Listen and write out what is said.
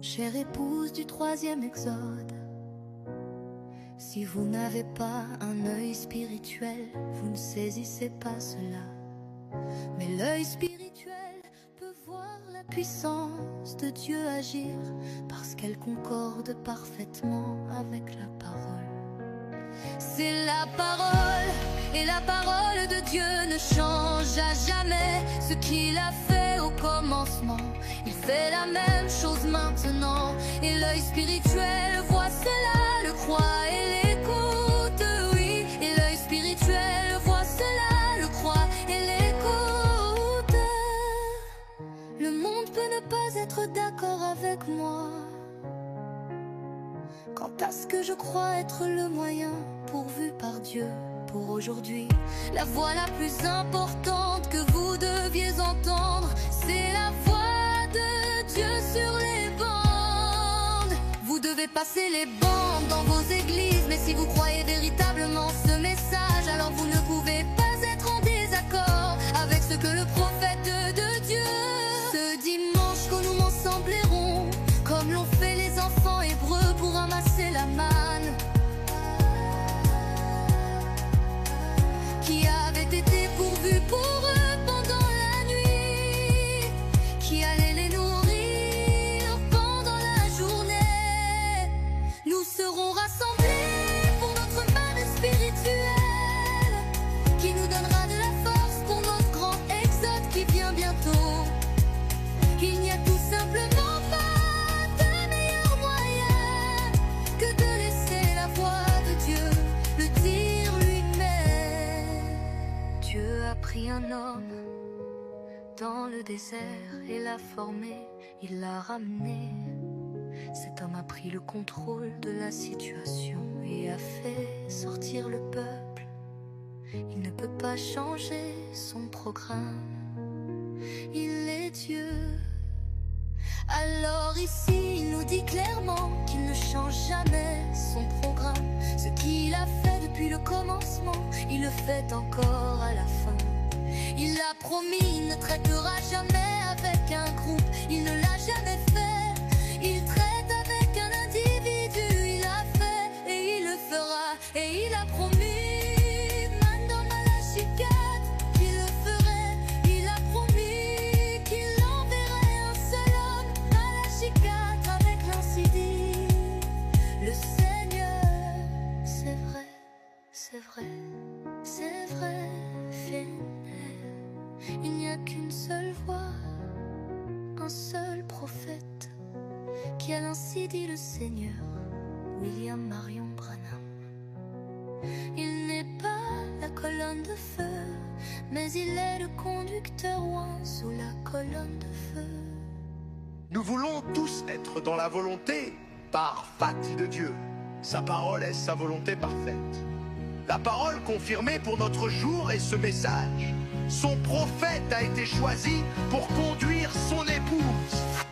Chère épouse du troisième exode, si vous n'avez pas un œil spirituel, vous ne saisissez pas cela. Mais l'œil spirituel peut voir la puissance de Dieu agir, parce qu'elle concorde parfaitement avec la parole. C'est la parole, et la parole de Dieu ne change à jamais. Ce qu'il a fait au commencement, il fait la même chose maintenant. Et l'œil spirituel voit cela, le croit et l'écoute, oui. Et l'œil spirituel voit cela, le croit et l'écoute. Le monde peut ne pas être d'accord avec moi quant à ce que je crois être le moyen pourvu par Dieu pour aujourd'hui. La voix la plus importante que vous deviez entendre, c'est la voix de Dieu sur les bandes. Vous devez passer les bandes dans vos églises, mais si vous croyez véritablement ce message, alors vous ne pouvez pas être en désaccord avec ce que le prophète de Dieu. Ce dimanche que nous m'ensemblerons, comme l'ont fait les enfants hébreux pour ramasser la manne qui avait été pourvue pour eux pendant la nuit, qui allait les nourrir pendant la journée. Nous serons rassemblés pour notre manne spirituelle, qui nous donnera de la force pour notre grand exode qui vient bientôt. Il n'y a tout simplement pas de meilleur moyen que de laisser la voix de Dieu le dire lui-même. Dieu a pris un homme dans le désert et l'a formé, il l'a ramené. Cet homme a pris le contrôle de la situation et a fait sortir le peuple. Il ne peut pas changer son programme, il est Dieu. Alors ici il nous dit clairement qu'il ne change jamais son programme. Ce qu'il a fait depuis le commencement, il le fait encore à la fin. Il a promis, il ne traitera jamais avec un groupe, il ne l'a jamais fait. Il traite avec un individu, il a fait et il le fera. Et il a promis c'est vrai, c'est vrai, fidèle. Il n'y a qu'une seule voix, un seul prophète, qui a ainsi dit le Seigneur, William Marion Branham. Il n'est pas la colonne de feu, mais il est le conducteur oint sous la colonne de feu. Nous voulons tous être dans la volonté parfaite de Dieu. Sa parole est sa volonté parfaite. La parole confirmée pour notre jour est ce message. Son prophète a été choisi pour conduire son épouse.